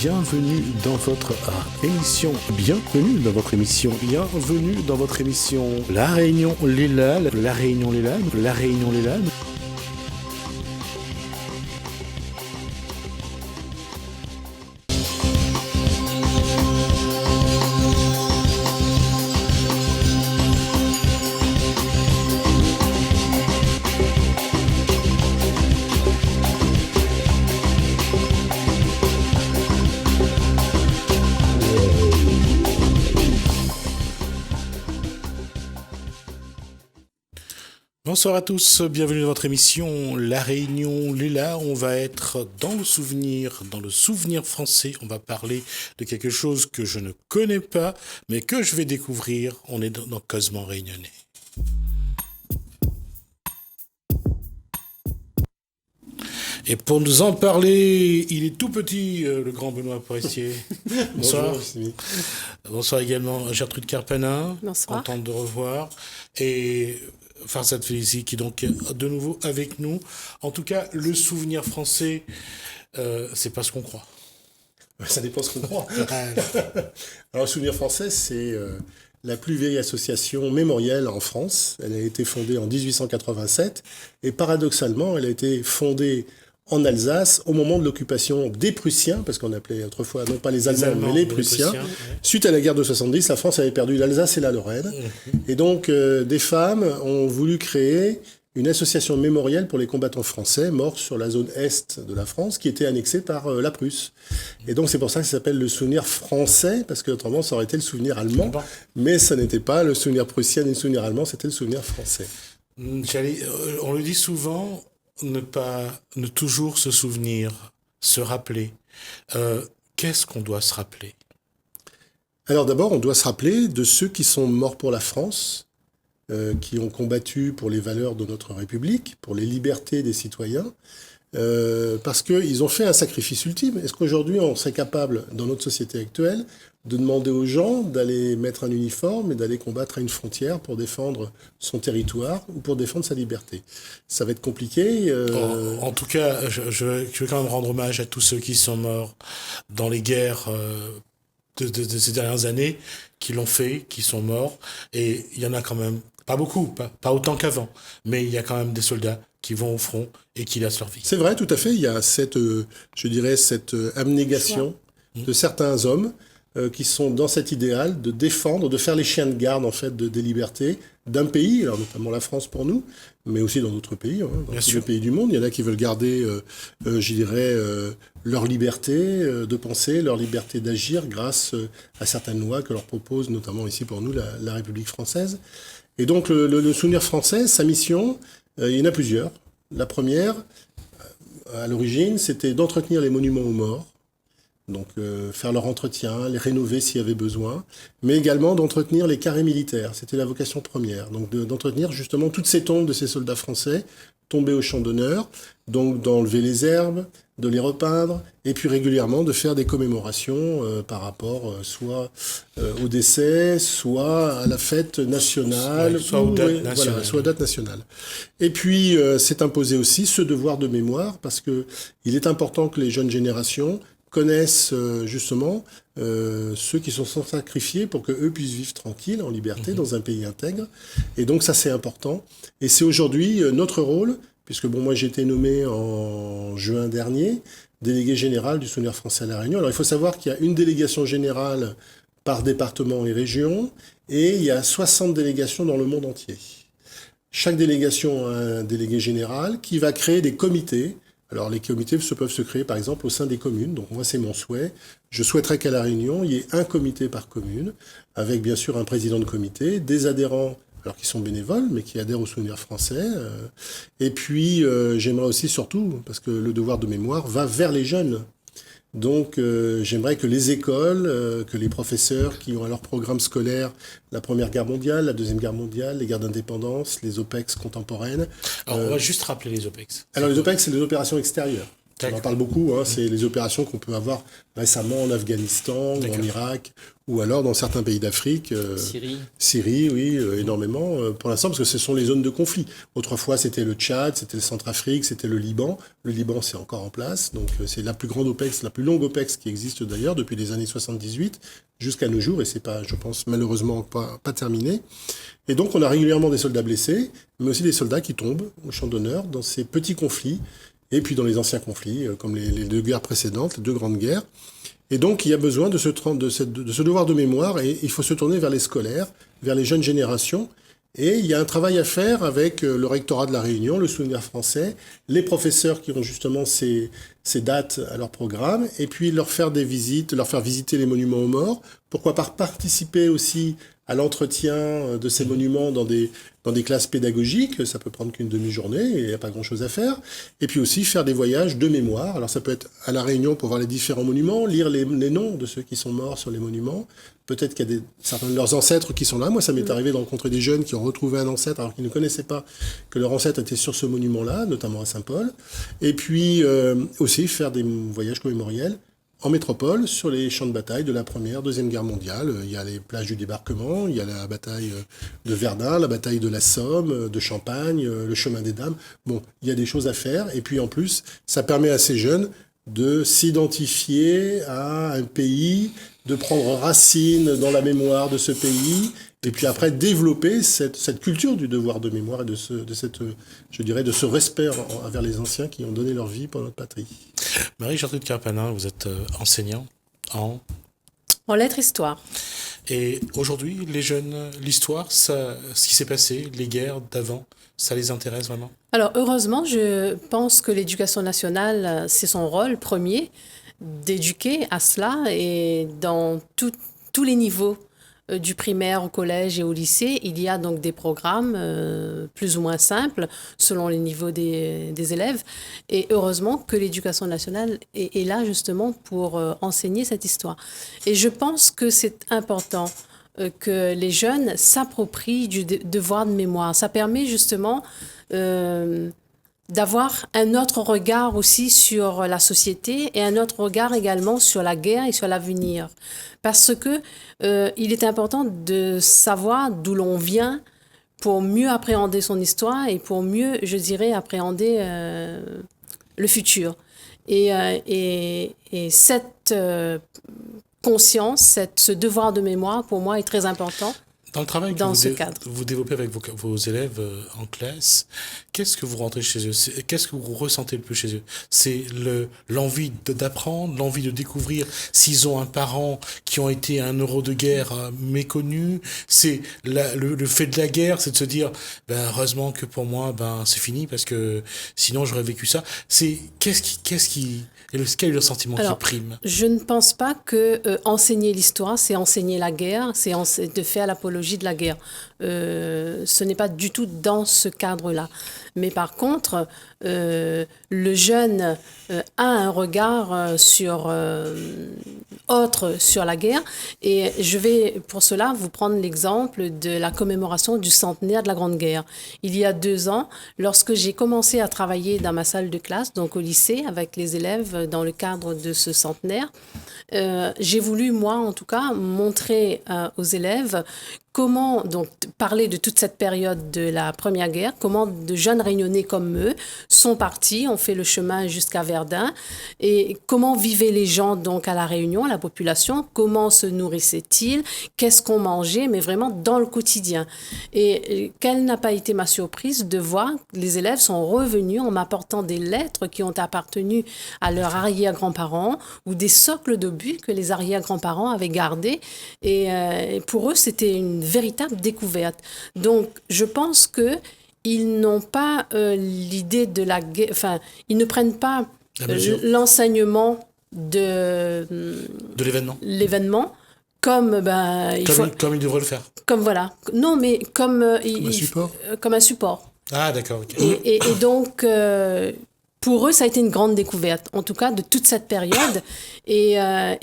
bienvenue dans votre émission, bienvenue dans votre émission, bienvenue dans votre émission La Réunion Léla, La Réunion Léla, La Réunion Léla. Bonsoir à tous, bienvenue dans votre émission La Réunion Léla. On va être dans le souvenir français. On va parler de quelque chose que je ne connais pas, mais que je vais découvrir. On est dans Cosement Réunionnais. Et pour nous en parler, il est tout petit, le grand Benoît Forestier. Bonsoir. Bonjour. Bonsoir également Gertrude Carpenin. Bonsoir. Contente de revoir. Et Farsad Félicie qui est donc de nouveau avec nous. En tout cas, le souvenir français, c'est pas ce qu'on croit. Ça dépend ce qu'on croit. Alors, le souvenir français, c'est la plus vieille association mémorielle en France. Elle a été fondée en 1887 et paradoxalement, elle a été fondée en Alsace au moment de l'occupation des Prussiens, parce qu'on appelait autrefois non pas les Allemands mais les Prussiens. Ouais. Suite à la guerre de 70, la France avait perdu l'Alsace et la Lorraine. Et donc, des femmes ont voulu créer une association mémorielle pour les combattants français morts sur la zone est de la France, qui était annexée par la Prusse. Et donc, c'est pour ça que ça s'appelle le souvenir français, parce que autrement, ça aurait été le souvenir allemand. Mais ça n'était pas le souvenir prussien ni le souvenir allemand, c'était le souvenir français. On le dit souvent, ne toujours se souvenir, se rappeler. Qu'est-ce qu'on doit se rappeler ? Alors d'abord, on doit se rappeler de ceux qui sont morts pour la France, qui ont combattu pour les valeurs de notre République, pour les libertés des citoyens, parce qu'ils ont fait un sacrifice ultime. Est-ce qu'aujourd'hui, on serait capable, dans notre société actuelle, de demander aux gens d'aller mettre un uniforme et d'aller combattre à une frontière pour défendre son territoire ou pour défendre sa liberté ? Ça va être compliqué. En tout cas, je veux quand même rendre hommage à tous ceux qui sont morts dans les guerres de ces dernières années, qui l'ont fait, qui sont morts. Et il y en a quand même, pas beaucoup, pas autant qu'avant, mais il y a quand même des soldats qui vont au front et qui laissent leur vie. C'est vrai, tout à fait. Il y a cette abnégation de certains hommes qui sont dans cet idéal de défendre, de faire les chiens de garde en fait des libertés d'un pays, alors notamment la France pour nous, mais aussi dans d'autres pays, dans tous les pays du monde. Il y en a qui veulent garder, leur liberté de penser, leur liberté d'agir grâce à certaines lois que leur propose, notamment ici pour nous, la République française. Et donc le souvenir français, sa mission, il y en a plusieurs. La première, à l'origine, c'était d'entretenir les monuments aux morts. Donc faire leur entretien, les rénover s'il y avait besoin, mais également d'entretenir les carrés militaires. C'était la vocation première, donc d'entretenir justement toutes ces tombes de ces soldats français tombés au champ d'honneur, donc d'enlever les herbes, de les repeindre, et puis régulièrement de faire des commémorations par rapport soit au décès, soit à la fête nationale, soit aux dates nationales. Voilà, soit aux dates nationales. Et puis c'est imposé aussi ce devoir de mémoire, parce que il est important que les jeunes générations connaissent justement ceux qui sont sacrifiés pour qu'eux puissent vivre tranquilles, en liberté, dans un pays intègre. Et donc ça, c'est important. Et c'est aujourd'hui notre rôle, puisque moi j'ai été nommé en juin dernier, délégué général du souvenir français à La Réunion. Alors il faut savoir qu'il y a une délégation générale par département et région, et il y a 60 délégations dans le monde entier. Chaque délégation a un délégué général qui va créer des comités. Alors les comités peuvent se créer par exemple au sein des communes. Donc moi c'est mon souhait. Je souhaiterais qu'à La Réunion, il y ait un comité par commune, avec bien sûr un président de comité, des adhérents, alors qui sont bénévoles, mais qui adhèrent au souvenir français. Et puis j'aimerais aussi surtout, parce que le devoir de mémoire va vers les jeunes. Donc j'aimerais que les écoles, que les professeurs qui ont à leur programme scolaire la Première Guerre mondiale, la Deuxième Guerre mondiale, les guerres d'indépendance, les OPEX contemporaines. Alors on va juste rappeler les OPEX. Alors les OPEX, c'est les opérations extérieures. On en parle beaucoup, hein, c'est les opérations qu'on peut avoir récemment en Afghanistan, ou en Irak, ou alors dans certains pays d'Afrique. Syrie, oui, énormément, pour l'instant, parce que ce sont les zones de conflit. Autrefois, c'était le Tchad, c'était le Centrafrique, c'était le Liban. Le Liban, c'est encore en place, donc c'est la plus grande OPEX, la plus longue OPEX qui existe d'ailleurs depuis les années 78 jusqu'à nos jours, et c'est pas, je pense, malheureusement pas terminé. Et donc, on a régulièrement des soldats blessés, mais aussi des soldats qui tombent au champ d'honneur dans ces petits conflits, et puis dans les anciens conflits, comme les deux guerres précédentes, les deux grandes guerres. Et donc, il y a besoin de ce devoir de mémoire, et il faut se tourner vers les scolaires, vers les jeunes générations. Et il y a un travail à faire avec le rectorat de la Réunion, le Souvenir français, les professeurs qui ont justement ces dates à leur programme, et puis leur faire des visites, leur faire visiter les monuments aux morts. Pourquoi pas participer aussi à l'entretien de ces monuments dans des classes pédagogiques, ça peut prendre qu'une demi-journée, et il n'y a pas grand-chose à faire. Et puis aussi faire des voyages de mémoire. Alors ça peut être à La Réunion pour voir les différents monuments, lire les noms de ceux qui sont morts sur les monuments. Peut-être qu'il y a certains de leurs ancêtres qui sont là. Moi, ça m'est arrivé de rencontrer des jeunes qui ont retrouvé un ancêtre alors qu'ils ne connaissaient pas que leur ancêtre était sur ce monument-là, notamment à Saint-Paul. Et puis aussi faire des voyages commémoriels en métropole, sur les champs de bataille de la Première, Deuxième Guerre mondiale. Il y a les plages du débarquement, il y a la bataille de Verdun, la bataille de la Somme, de Champagne, le chemin des Dames. Bon, il y a des choses à faire. Et puis en plus, ça permet à ces jeunes de s'identifier à un pays, de prendre racine dans la mémoire de ce pays, et puis après développer cette culture du devoir de mémoire et de ce respect envers les anciens qui ont donné leur vie pour notre patrie. Marie-Gertrude Carpanin, vous êtes enseignant en lettres histoire. Et aujourd'hui, les jeunes, l'histoire, ce qui s'est passé, les guerres d'avant, ça les intéresse vraiment? Alors heureusement, je pense que l'éducation nationale, c'est son rôle premier d'éduquer à cela, et dans tous les niveaux, du primaire au collège et au lycée, il y a donc des programmes plus ou moins simples selon les niveaux des élèves. Et heureusement que l'éducation nationale est là justement pour enseigner cette histoire. Et je pense que c'est important que les jeunes s'approprient du devoir de mémoire. Ça permet justement d'avoir un autre regard aussi sur la société et un autre regard également sur la guerre et sur l'avenir. Parce que il est important de savoir d'où l'on vient pour mieux appréhender son histoire et pour mieux, je dirais, appréhender le futur. Et cette conscience, ce devoir de mémoire, pour moi, est très important. Dans le travail que vous développez avec vos élèves en classe, qu'est-ce que vous rentrez chez eux? Qu'est-ce que vous ressentez le plus chez eux? C'est l'envie d'apprendre, l'envie de découvrir s'ils ont un parent qui ont été un héros de guerre méconnu. C'est le fait de la guerre, c'est de se dire, heureusement que pour moi, c'est fini parce que sinon j'aurais vécu ça. Quel est le sentiment qui prime? Je ne pense pas que enseigner l'histoire, c'est enseigner la guerre, c'est de faire l'apologie de la guerre. Ce n'est pas du tout dans ce cadre-là. Mais par contre, le jeune a un regard autre sur la guerre. Et je vais pour cela vous prendre l'exemple de la commémoration du centenaire de la Grande Guerre. Il y a 2 ans, lorsque j'ai commencé à travailler dans ma salle de classe, donc au lycée, avec les élèves dans le cadre de ce centenaire, j'ai voulu, moi en tout cas, montrer aux élèves comment, donc, parler de toute cette période de la Première Guerre, comment de jeunes Réunionnais comme eux sont partis, ont fait le chemin jusqu'à Verdun, et comment vivaient les gens donc à La Réunion, la population, comment se nourrissaient-ils, qu'est-ce qu'on mangeait, mais vraiment dans le quotidien. Et quelle n'a pas été ma surprise de voir que les élèves sont revenus en m'apportant des lettres qui ont appartenu à leurs arrière-grands-parents ou des socles d'obus que les arrière-grands-parents avaient gardés. Et pour eux, c'était une véritable découverte. Donc, je pense que ils n'ont pas l'idée de la guerre, enfin, ils ne prennent pas l'enseignement de l'événement comme comme ils devraient le faire. Comme voilà. Non, mais comme un support. Ah, d'accord. Ok. Et donc pour eux, ça a été une grande découverte, en tout cas de toute cette période. Et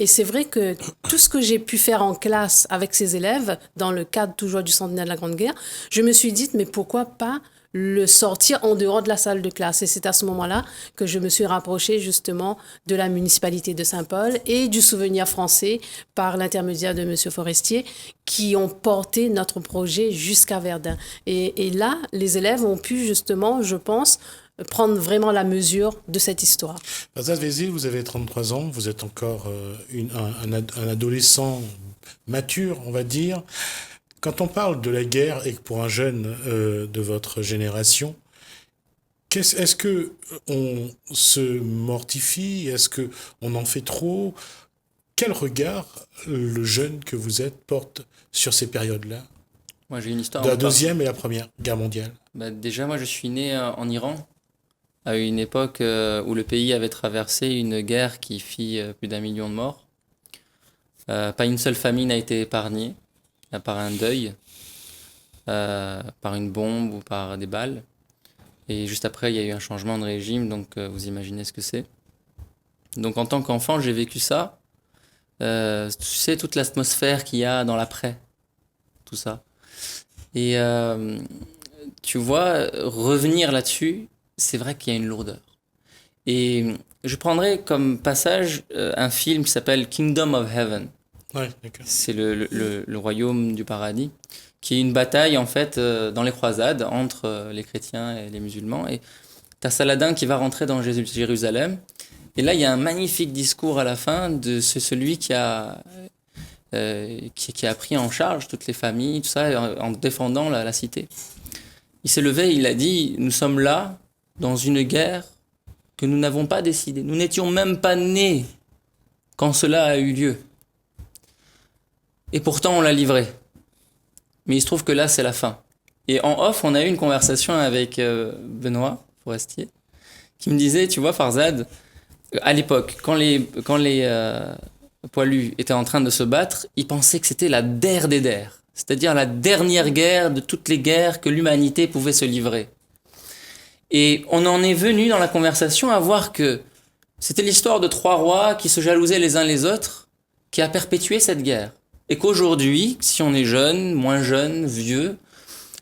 c'est vrai que tout ce que j'ai pu faire en classe avec ces élèves, dans le cadre toujours du centenaire de la Grande Guerre, je me suis dit, mais pourquoi pas le sortir en dehors de la salle de classe. Et c'est à ce moment-là que je me suis rapprochée justement de la municipalité de Saint-Paul et du Souvenir français par l'intermédiaire de Monsieur Forestier qui ont porté notre projet jusqu'à Verdun. Et là, les élèves ont pu justement, je pense, prendre vraiment la mesure de cette histoire. Farzad Vezil, vous avez 33 ans, vous êtes encore un adolescent mature, on va dire. Quand on parle de la guerre et que pour un jeune de votre génération, est-ce que on se mortifie? Est-ce que on en fait trop? Quel regard le jeune que vous êtes porte sur ces périodes-là? Moi, j'ai une histoire. De la Deuxième et la Première Guerre mondiale. Déjà, moi, je suis né en Iran, à une époque où le pays avait traversé une guerre qui fit plus d'1 million de morts. Pas une seule famille n'a été épargnée, à part un deuil, par une bombe ou par des balles. Et juste après, il y a eu un changement de régime, donc vous imaginez ce que c'est. Donc en tant qu'enfant, j'ai vécu ça. Tu sais, toute l'atmosphère qu'il y a dans l'après, tout ça. Et tu vois, revenir là-dessus, c'est vrai qu'il y a une lourdeur. Et je prendrais comme passage un film qui s'appelle Kingdom of Heaven. Ouais, d'accord. C'est le royaume du paradis, qui est une bataille en fait dans les croisades entre les chrétiens et les musulmans. Et t'as Saladin qui va rentrer dans Jérusalem. Et là, il y a un magnifique discours à la fin de celui qui a pris en charge toutes les familles, tout ça, en défendant la cité. Il s'est levé, il a dit « Nous sommes là, dans une guerre que nous n'avons pas décidée. Nous n'étions même pas nés quand cela a eu lieu. Et pourtant, on l'a livrée. Mais il se trouve que là, c'est la fin. » Et en off, on a eu une conversation avec Benoît Forestier, qui me disait « Tu vois, Farzad, à l'époque, quand les poilus étaient en train de se battre, ils pensaient que c'était la der des der, c'est-à-dire la dernière guerre de toutes les guerres que l'humanité pouvait se livrer. Et on en est venu dans la conversation à voir que c'était l'histoire de 3 rois qui se jalousaient les uns les autres qui a perpétué cette guerre. Et qu'aujourd'hui, si on est jeune, moins jeune, vieux,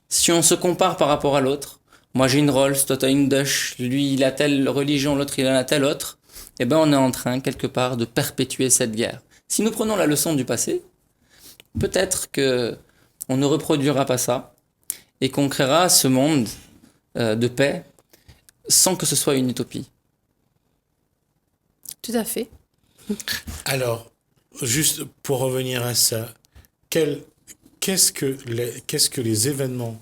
si on se compare par rapport à l'autre, moi j'ai une Rolls, toi t'as une Dodge, lui il a telle religion, l'autre il en a telle autre, eh ben on est en train quelque part de perpétuer cette guerre. Si nous prenons la leçon du passé, peut-être que on ne reproduira pas ça et qu'on créera ce monde de paix sans que ce soit une utopie. Tout à fait. Alors, juste pour revenir à ça, qu'est-ce que les événements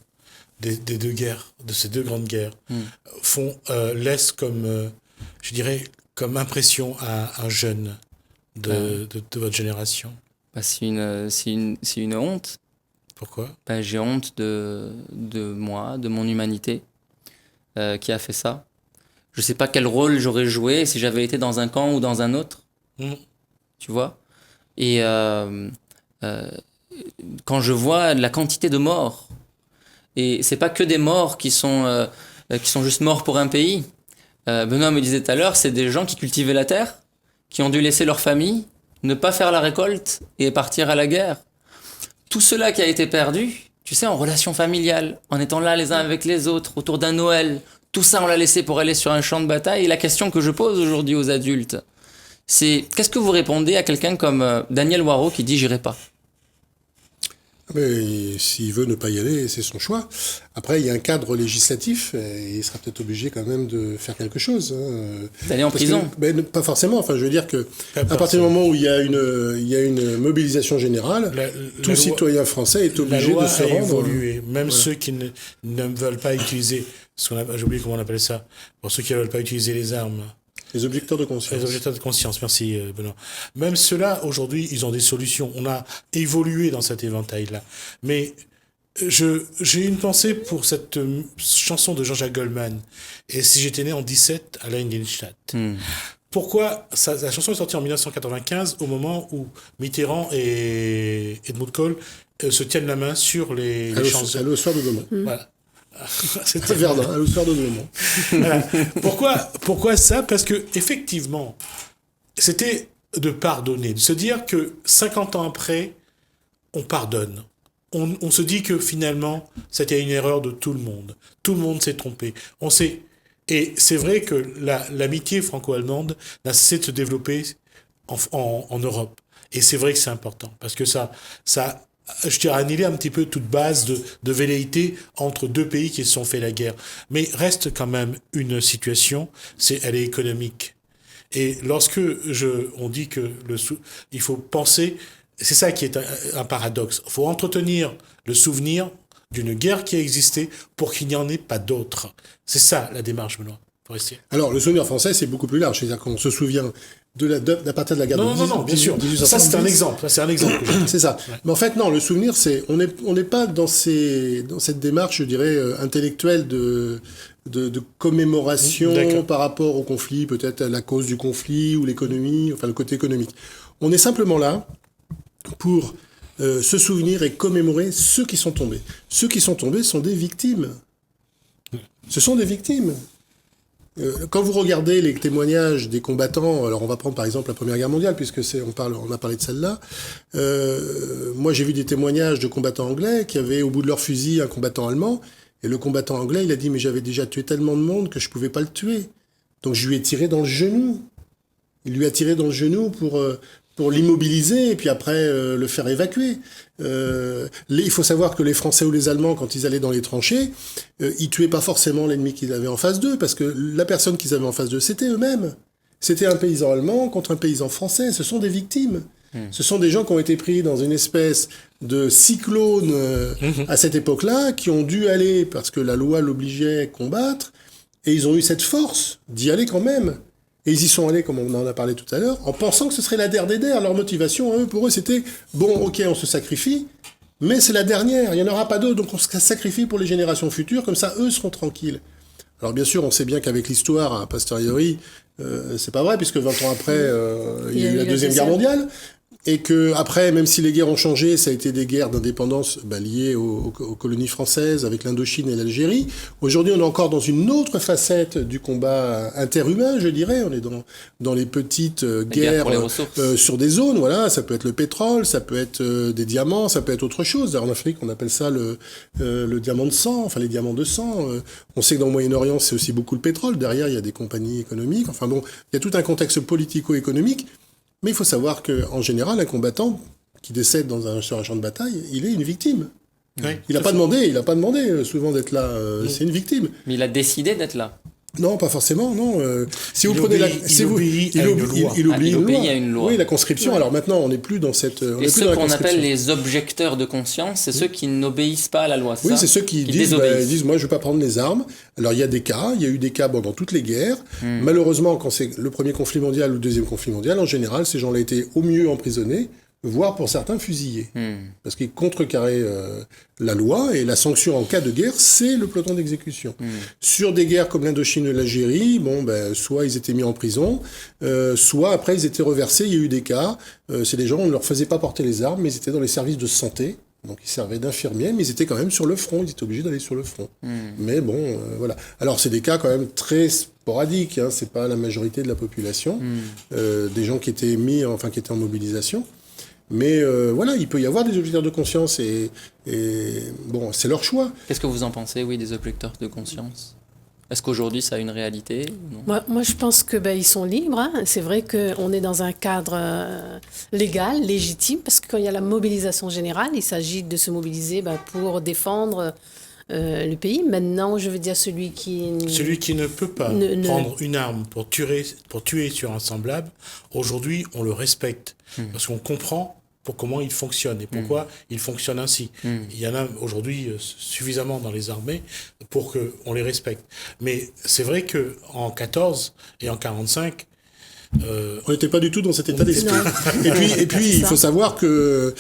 des 2 guerres, de ces 2 grandes guerres, laissent comme, je dirais, comme impression à un jeune de votre génération? C'est une honte. Pourquoi? J'ai honte de moi, de mon humanité qui a fait ça. Je sais pas quel rôle j'aurais joué si j'avais été dans un camp ou dans un autre. Tu vois? Et quand je vois la quantité de morts, et c'est pas que des morts qui sont juste morts pour un pays. Benoît me disait tout à l'heure, c'est des gens qui cultivaient la terre, qui ont dû laisser leur famille, ne pas faire la récolte et partir à la guerre. Tout cela qui a été perdu, tu sais, en relation familiale, en étant là les uns avec les autres, autour d'un Noël, tout ça on l'a laissé pour aller sur un champ de bataille. Et la question que je pose aujourd'hui aux adultes, c'est qu'est-ce que vous répondez à quelqu'un comme Daniel Waro qui dit « j'irai pas ». Mais s'il veut ne pas y aller, c'est son choix. Après, il y a un cadre législatif et il sera peut-être obligé quand même de faire quelque chose. D'aller en prison. Pas forcément. Enfin, je veux dire que à partir du moment où il y a une mobilisation générale, tout citoyen français est obligé de se rendre. Évolué. Même ceux qui ne veulent pas utiliser, j'ai oublié comment on appelle ça, pour ceux qui ne veulent pas utiliser les armes. Les objecteurs de conscience. Les objecteurs de conscience, merci Benoît. Même ceux-là, aujourd'hui, ils ont des solutions. On a évolué dans cet éventail-là. Mais j'ai une pensée pour cette chanson de Jean-Jacques Goldman. Et si j'étais né en 17 à Leingenstadt. Pourquoi la chanson est sortie en 1995, au moment où Mitterrand et Helmut Kohl se tiennent la main sur les champs. Allô, au soir de demain. Voilà. C'était Verdun, à l'histoire de demain. Voilà. Pourquoi ça? Parce que effectivement, c'était de pardonner, de se dire que 50 ans après, on pardonne. on se dit que finalement, c'était une erreur de tout le monde. Tout le monde s'est trompé. Et c'est vrai que l'amitié franco-allemande n'a cessé de se développer en Europe. Et c'est vrai que c'est important, parce que ça, je dirais, annihilé un petit peu toute base de velléité entre deux pays qui se sont fait la guerre. Mais reste quand même une situation, elle est économique. Et lorsque on dit que il faut penser, c'est ça qui est un paradoxe. Il faut entretenir le souvenir d'une guerre qui a existé pour qu'il n'y en ait pas d'autres. C'est ça la démarche, Benoît Forestier. Alors, le souvenir français, c'est beaucoup plus large. C'est-à-dire qu'on se souvient d'à partir de la guerre Non, bien sûr. Ça, c'est un exemple. C'est ça. Ouais. Mais en fait, non, le souvenir, on n'est pas dans cette démarche, je dirais, intellectuelle de commémoration par rapport au conflit, peut-être à la cause du conflit ou l'économie, enfin le côté économique. On est simplement là pour se souvenir et commémorer ceux qui sont tombés. Ceux qui sont tombés sont des victimes. Ce sont des victimes. Quand vous regardez les témoignages des combattants, alors on va prendre par exemple la Première Guerre mondiale, puisque on a parlé de celle-là. Moi, j'ai vu des témoignages de combattants anglais qui avaient au bout de leur fusil un combattant allemand, et le combattant anglais, il a dit mais j'avais déjà tué tellement de monde que je pouvais pas le tuer, donc je lui ai tiré dans le genou. Il lui a tiré dans le genou pour l'immobiliser et puis après le faire évacuer. Il faut savoir que les Français ou les Allemands, quand ils allaient dans les tranchées, ils tuaient pas forcément l'ennemi qu'ils avaient en face d'eux, parce que la personne qu'ils avaient en face d'eux, c'était eux-mêmes. C'était un paysan allemand contre un paysan français. Ce sont des victimes. Ce sont des gens qui ont été pris dans une espèce de cyclone à cette époque-là, qui ont dû aller, parce que la loi l'obligeait à combattre, et ils ont eu cette force d'y aller quand même. Et ils y sont allés, comme on en a parlé tout à l'heure, en pensant que ce serait la dernière. Leur motivation, pour eux, c'était « bon, ok, on se sacrifie, mais c'est la dernière, il n'y en aura pas d'autres, donc on se sacrifie pour les générations futures, comme ça, eux seront tranquilles. » Alors bien sûr, on sait bien qu'avec l'histoire, a posteriori, c'est pas vrai, puisque 20 ans après, il y a eu la Deuxième Guerre mondiale, et que après, même si les guerres ont changé, ça a été des guerres d'indépendance liées aux colonies françaises avec l'Indochine et l'Algérie. Aujourd'hui, on est encore dans une autre facette du combat interhumain, je dirais. On est dans les petites guerres sur des zones. Voilà, ça peut être le pétrole, ça peut être des diamants, ça peut être autre chose. En Afrique, on appelle ça le diamant de sang, enfin les diamants de sang. On sait que dans le Moyen-Orient, c'est aussi beaucoup le pétrole. Derrière, il y a des compagnies économiques. Enfin bon, il y a tout un contexte politico-économique. Mais il faut savoir qu'en général, un combattant qui décède sur un champ de bataille, il est une victime. Oui, il n'a pas demandé souvent d'être là. C'est une victime. Mais il a décidé d'être là. Non, pas forcément, non. Si vous prenez il obéit à une loi. Oui, la conscription. Ouais. Alors maintenant, on n'est plus dans cette. Et ceux qu'on appelle les objecteurs de conscience, c'est ceux qui n'obéissent pas à la loi. Oui, c'est ceux qui disent, moi, je veux pas prendre les armes. Alors il y a eu des cas dans toutes les guerres. Malheureusement, quand c'est le premier conflit mondial ou le deuxième conflit mondial, en général, ces gens-là étaient au mieux emprisonnés, voire pour certains fusillés. Parce qu'ils contrecarraient la loi, et la sanction en cas de guerre, c'est le peloton d'exécution. Sur des guerres comme l'Indochine et l'Algérie, soit ils étaient mis en prison, soit après ils étaient reversés. Il y a eu des cas, c'est des gens, on ne leur faisait pas porter les armes, mais ils étaient dans les services de santé, donc ils servaient d'infirmiers, mais ils étaient quand même sur le front, ils étaient obligés d'aller sur le front. Mais bon, voilà. Alors c'est des cas quand même très sporadiques, hein, c'est pas la majorité de la population, des gens qui étaient qui étaient en mobilisation. Mais voilà, il peut y avoir des objecteurs de conscience et bon, c'est leur choix. Qu'est-ce que vous en pensez, des objecteurs de conscience ? Est-ce qu'aujourd'hui ça a une réalité ? Non. Moi, je pense que ils sont libres. Hein. C'est vrai qu'on est dans un cadre légal, légitime, parce que quand il y a la mobilisation générale, il s'agit de se mobiliser pour défendre le pays. Maintenant, je veux dire celui qui ne peut pas prendre une arme pour tuer sur un semblable, aujourd'hui, on le respecte. Parce qu'on comprend comment il fonctionne et pourquoi il fonctionne ainsi. Il y en a aujourd'hui suffisamment dans les armées pour qu'on les respecte. Mais c'est vrai qu'en 14 et en 45, on n'était pas du tout dans cet état d'esprit. Et puis il faut savoir que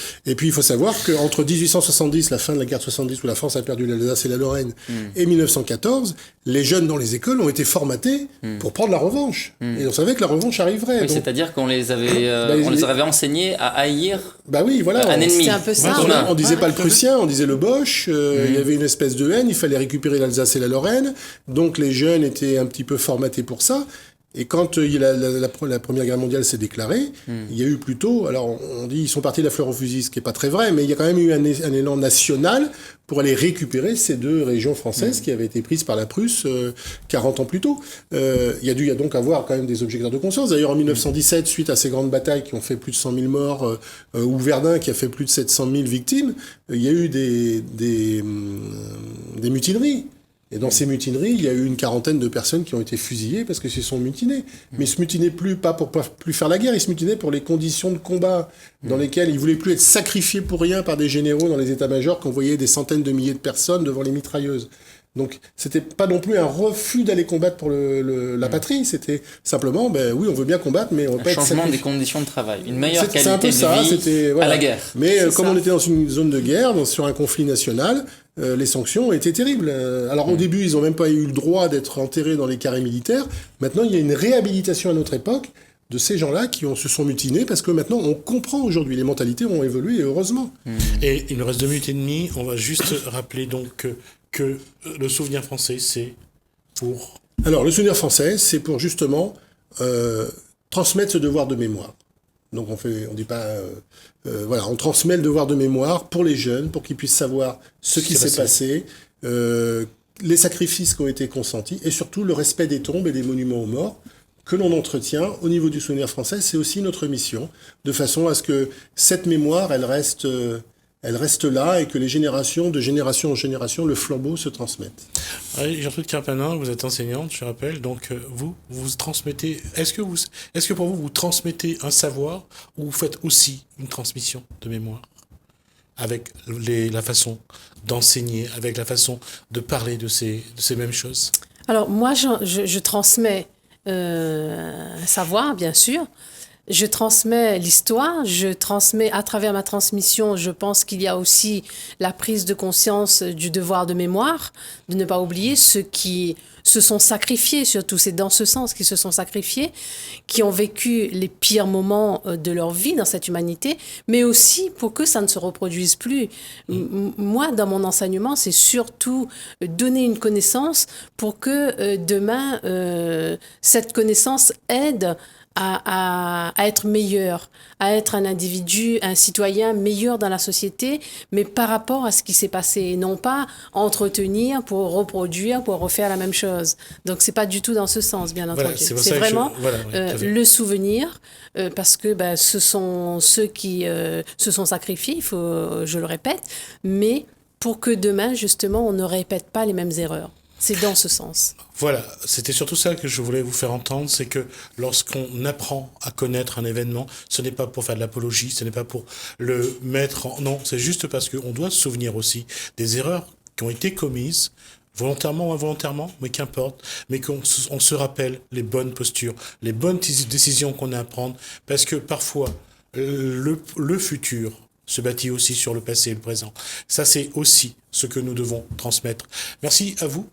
entre 1870, la fin de la guerre de 70 où la France a perdu l'Alsace et la Lorraine, et 1914, les jeunes dans les écoles ont été formatés pour prendre la revanche. Et on savait que la revanche arriverait. Oui, c'est-à-dire qu'on les avait enseignés à haïr un ennemi. C'est un peu ça. On disait pas le Prussien, on disait le Boche. Il y avait une espèce de haine. Il fallait récupérer l'Alsace et la Lorraine. Donc les jeunes étaient un petit peu formatés pour ça. Et quand la Première Guerre mondiale s'est déclarée, il y a eu plutôt, alors on dit ils sont partis de la fleur au fusil, ce qui n'est pas très vrai, mais il y a quand même eu un élan national pour aller récupérer ces deux régions françaises qui avaient été prises par la Prusse 40 ans plus tôt. Il y a donc avoir quand même des objecteurs de conscience. D'ailleurs, en 1917, suite à ces grandes batailles qui ont fait plus de 100 000 morts, ou Verdun qui a fait plus de 700 000 victimes, il y a eu des mutineries. Et dans ces mutineries, il y a eu une quarantaine de personnes qui ont été fusillées parce que se sont mutinées. Mais ils se mutinaient pas pour plus faire la guerre, ils se mutinaient pour les conditions de combat dans lesquelles ils voulaient plus être sacrifiés pour rien par des généraux dans les états-majors qui envoyaient des centaines de milliers de personnes devant les mitrailleuses. Donc, c'était pas non plus un refus d'aller combattre pour la patrie, c'était simplement, oui, on veut bien combattre, mais on va pas être changement sacrifié. des conditions de travail, une meilleure C'est un peu qualité de vie voilà. à la guerre. Mais comme ça. on était dans une zone de guerre, sur un conflit national, les sanctions ont été terribles. Alors au début, ils n'ont même pas eu le droit d'être enterrés dans les carrés militaires. Maintenant, il y a une réhabilitation à notre époque de ces gens-là qui se sont mutinés parce que maintenant, on comprend aujourd'hui. Les mentalités ont évolué, et heureusement. Et il nous reste 2 minutes et demie. On va juste rappeler donc que le souvenir français, c'est pour... Alors, le souvenir français, c'est pour justement transmettre ce devoir de mémoire. Donc on dit pas, voilà, on transmet le devoir de mémoire pour les jeunes, pour qu'ils puissent savoir ce qui s'est passé, les sacrifices qui ont été consentis, et surtout le respect des tombes et des monuments aux morts que l'on entretient au niveau du souvenir français. C'est aussi notre mission, de façon à ce que cette mémoire, elle reste là et que les génération en génération, le flambeau se transmette. Gertrude Carpenin, vous êtes enseignante, je rappelle, donc vous transmettez, est-ce que pour vous, vous transmettez un savoir ou vous faites aussi une transmission de mémoire avec la façon d'enseigner, avec la façon de parler de ces mêmes choses? Alors moi, je transmets un savoir, bien sûr. Je transmets l'histoire, je transmets à travers ma transmission, je pense qu'il y a aussi la prise de conscience du devoir de mémoire, de ne pas oublier ceux qui se sont sacrifiés, surtout c'est dans ce sens qu'ils se sont sacrifiés, qui ont vécu les pires moments de leur vie dans cette humanité, mais aussi pour que ça ne se reproduise plus. Moi, dans mon enseignement, c'est surtout donner une connaissance pour que demain, cette connaissance aide à être meilleur, à être un individu, un citoyen meilleur dans la société, mais par rapport à ce qui s'est passé, et non pas entretenir pour reproduire, pour refaire la même chose. Donc c'est pas du tout dans ce sens, bien entendu. Voilà, c'est vraiment le souvenir, parce que ce sont ceux qui se sont sacrifiés, je le répète, mais pour que demain, justement, on ne répète pas les mêmes erreurs. C'est dans ce sens. Voilà, c'était surtout ça que je voulais vous faire entendre, c'est que lorsqu'on apprend à connaître un événement, ce n'est pas pour faire de l'apologie, ce n'est pas pour le mettre en... Non, c'est juste parce qu'on doit se souvenir aussi des erreurs qui ont été commises, volontairement ou involontairement, mais qu'importe, mais qu'on se rappelle les bonnes postures, les bonnes décisions qu'on a à prendre, parce que parfois, le futur se bâtit aussi sur le passé et le présent. Ça, c'est aussi ce que nous devons transmettre. Merci à vous.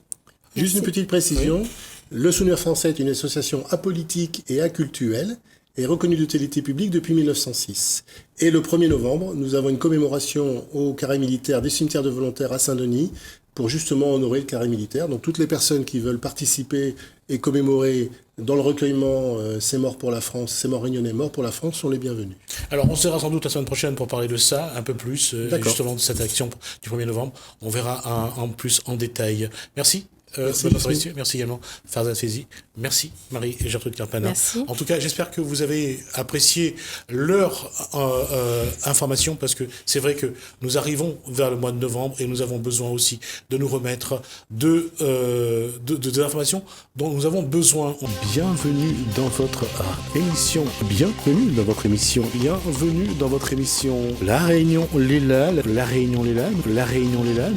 Juste une petite précision, le Souvenir français est une association apolitique et acultuelle et reconnue d'utilité publique depuis 1906. Et le 1er novembre, nous avons une commémoration au carré militaire des cimetières de volontaires à Saint-Denis pour justement honorer le carré militaire. Donc toutes les personnes qui veulent participer et commémorer dans le recueillement Ces morts pour la France, Ces morts réunionnais morts pour la France sont les bienvenus. Alors on se verra sans doute la semaine prochaine pour parler de ça, un peu plus, justement de cette action du 1er novembre. On verra en plus en détail. Merci. Merci également Farzad Faizi. Merci Marie et Gertrude Carpenin. Merci. En tout cas, j'espère que vous avez apprécié leur information, parce que c'est vrai que nous arrivons vers le mois de novembre et nous avons besoin aussi de nous remettre de l'information dont nous avons besoin. Bienvenue dans votre émission. Bienvenue dans votre émission. Bienvenue dans votre émission. La Réunion, les LAL. La Réunion, les LAL. La Réunion, les LAL.